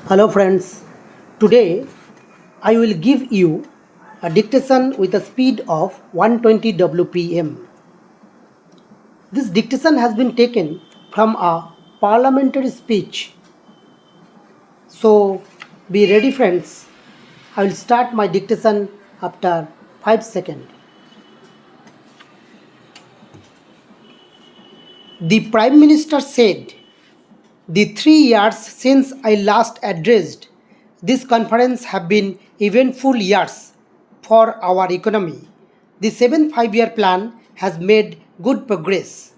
Hello friends, today I will give you a dictation with a speed of 120 WPM. This dictation has been taken from a parliamentary speech. So be ready friends. I will start my dictation after 5 seconds. The Prime Minister said, "The 3 years since I last addressed this conference have been eventful years for our economy. The 7th 5 year plan has made good progress.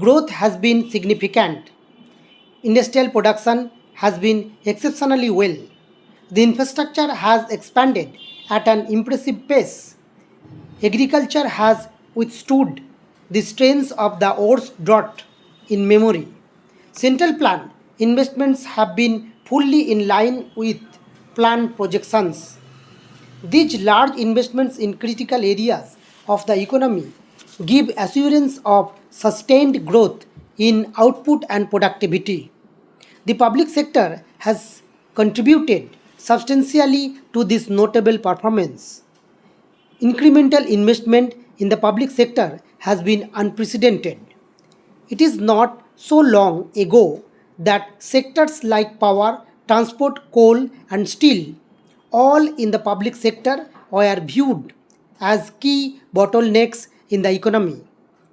Growth has been significant. Industrial production has been exceptionally well. The infrastructure has expanded at an impressive pace. Agriculture has withstood the strains of the Or's drought in memory. Central plan investments have been fully in line with planned projections. These large investments in critical areas of the economy give assurance of sustained growth in output and productivity. The public sector has contributed substantially to this notable performance. Incremental investment in the public sector has been unprecedented. It is not so long ago that sectors like power, transport, coal, and steel, all in the public sector, were viewed as key bottlenecks in the economy.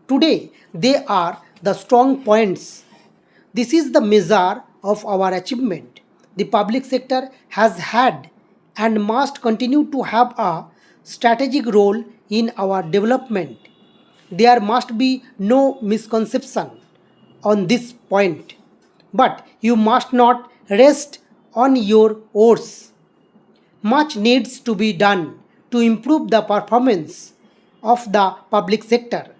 Today, they are the strong points. This is the measure of our achievement. The public sector has had and must continue to have a strategic role in our development. There must be no misconception on this point. But you must not rest on your oars. Much needs to be done to improve the performance of the public sector.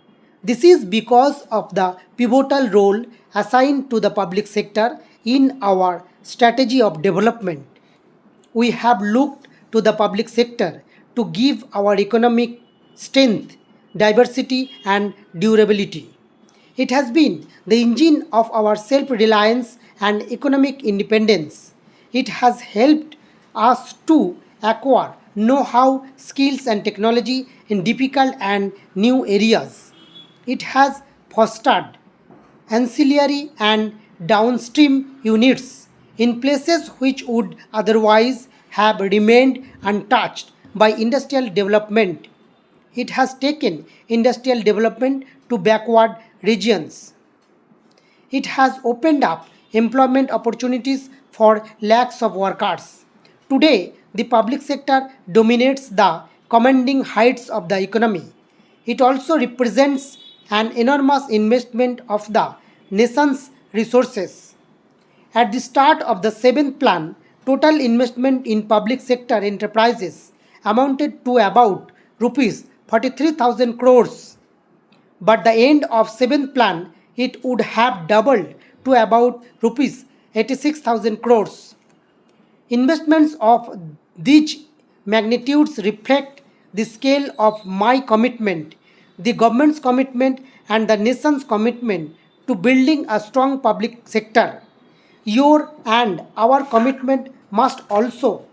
This is because of the pivotal role assigned to the public sector in our strategy of development. We have looked to the public sector to give our economic strength, diversity, and durability. It has been the engine of our self reliance and economic independence. It has helped us to acquire know how, skills, and technology in difficult and new areas. It has fostered ancillary and downstream units in places which would otherwise have remained untouched by industrial development. It has taken industrial development to backward regions. It has opened up employment opportunities for lakhs of workers. Today, the public sector dominates the commanding heights of the economy. It also represents an enormous investment of the nation's resources. At the start of the seventh plan, total investment in public sector enterprises amounted to about rupees 43,000 crores. But the end of seventh plan, it would have doubled to about rupees 86,000 crores. Investments of these magnitudes reflect the scale of my commitment, the government's commitment, and the nation's commitment to building a strong public sector. Your and our commitment must also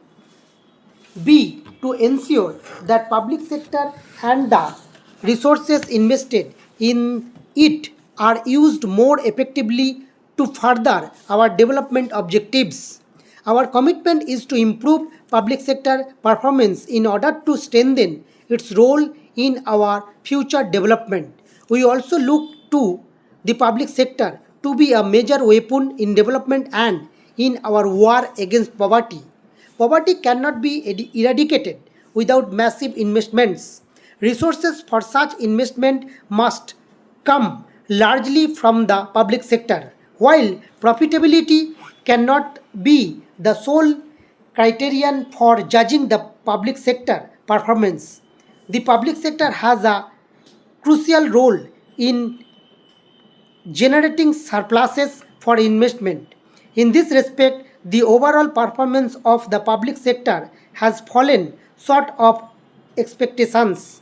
be to ensure that public sector and the resources invested in it are used more effectively to further our development objectives. Our commitment is to improve public sector performance in order to strengthen its role in our future development. We also look to the public sector to be a major weapon in development and in our war against poverty. Poverty cannot be eradicated without massive investments. Resources for such investment must come largely from the public sector, while profitability cannot be the sole criterion for judging the public sector performance. The public sector has a crucial role in generating surpluses for investment. In this respect, the overall performance of the public sector has fallen short of expectations.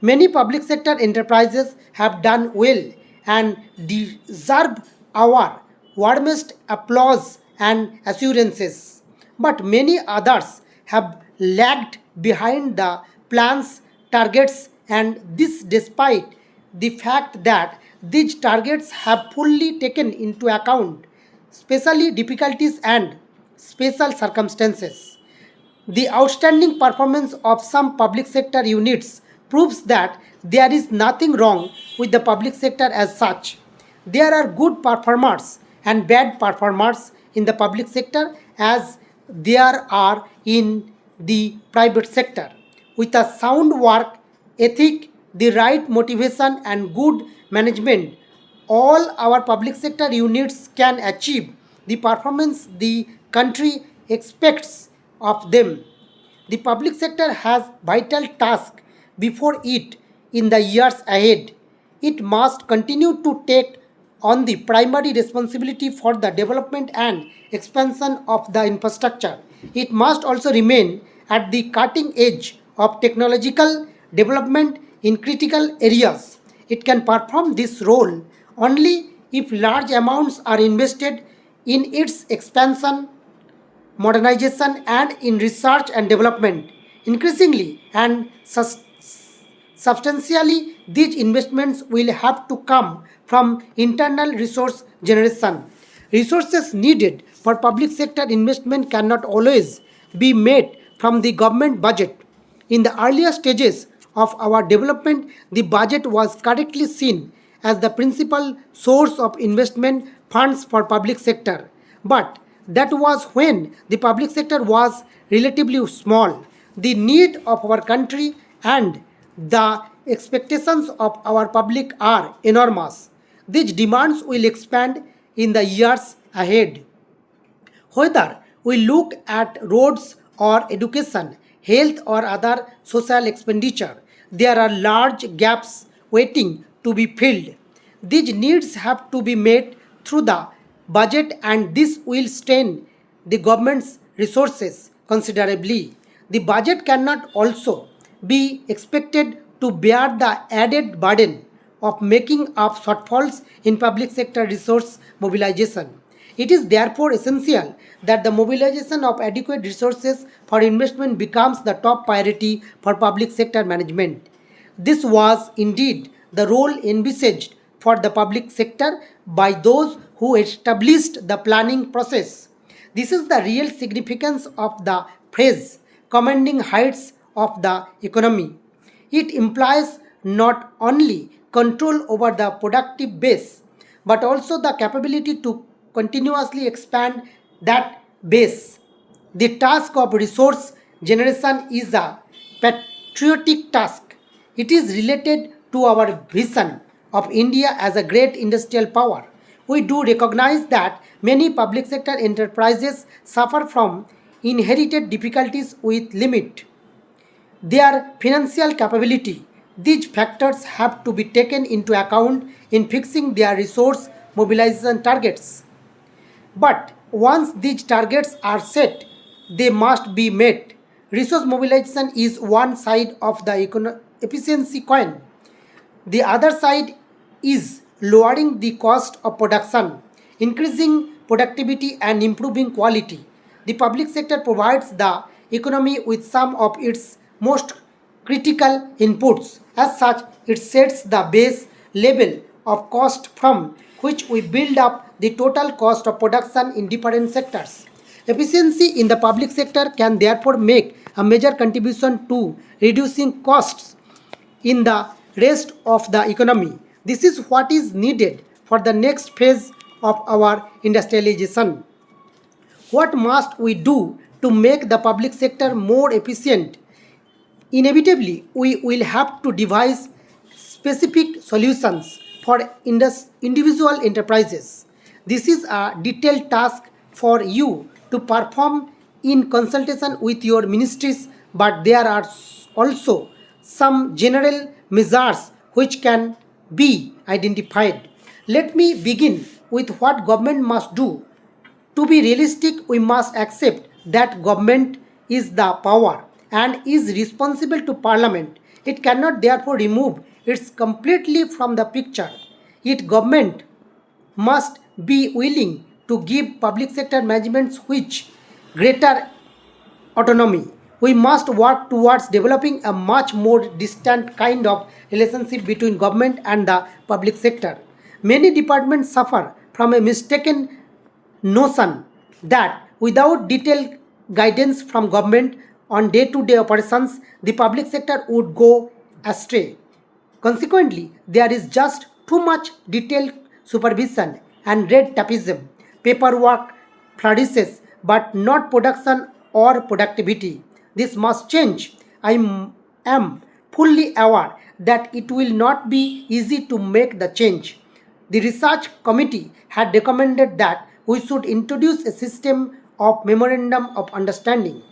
Many public sector enterprises have done well and deserve our warmest applause and assurances. But many others have lagged behind the plan's targets, and this despite the fact that these targets have fully taken into account especially difficulties and special circumstances. The outstanding performance of some public sector units proves that there is nothing wrong with the public sector as such. There are good performers and bad performers in the public sector as there are in the private sector. With a sound work ethic, the right motivation, and good management, all our public sector units can achieve the performance the country expects of them. The public sector has vital tasks before it in the years ahead. It must continue to take on the primary responsibility for the development and expansion of the infrastructure. It must also remain at the cutting edge of technological development in critical areas. It can perform this role only if large amounts are invested in its expansion, modernization, and in research and development. Increasingly and substantially, these investments will have to come from internal resource generation. Resources needed for public sector investment cannot always be made from the government budget. In the earlier stages of our development, the budget was correctly seen as the principal source of investment funds for public sector. But that was when the public sector was relatively small. The need of our country and the expectations of our public are enormous. These demands will expand in the years ahead. Whether we look at roads or education, health or other social expenditure, there are large gaps waiting to be filled. These needs have to be met through the budget, and this will strain the government's resources considerably. The budget cannot also be expected to bear the added burden of making up shortfalls in public sector resource mobilization. It is therefore essential that the mobilization of adequate resources for investment becomes the top priority for public sector management. This was indeed the role envisaged for the public sector by those who established the planning process. This is the real significance of the phrase commanding heights of the economy. It implies not only control over the productive base but also the capability to continuously expand that base. The task of resource generation is a patriotic task. It is related to our vision of India as a great industrial power. We do recognize that many public sector enterprises suffer from inherited difficulties with limit their financial capability. These factors have to be taken into account in fixing their resource mobilization targets. But once these targets are set, they must be met. Resource mobilization is one side of the efficiency coin. The other side is lowering the cost of production, increasing productivity, and improving quality. The public sector provides the economy with some of its most critical inputs. As such, it sets the base level of cost from which we build up the total cost of production in different sectors. Efficiency in the public sector can therefore make a major contribution to reducing costs in the rest of the economy. This is what is needed for the next phase of our industrialization. What must we do to make the public sector more efficient? Inevitably, we will have to devise specific solutions for individual enterprises. This is a detailed task for you to perform in consultation with your ministries, but there are also some general measures which can be identified. Let me begin with what government must do. To be realistic, we must accept that government is the power and is responsible to parliament. It cannot therefore remove it completely from the picture. Yet government must be willing to give public sector management which greater autonomy. We must work towards developing a much more distant kind of relationship between government and the public sector. Many departments suffer from a mistaken notion that without detailed guidance from government on day-to-day operations, the public sector would go astray. Consequently, there is just too much detailed supervision and red tapeism. Paperwork flourishes, but not production or productivity. This must change. Am fully aware that it will not be easy to make the change. The research committee had recommended that we should introduce a system of memorandum of understanding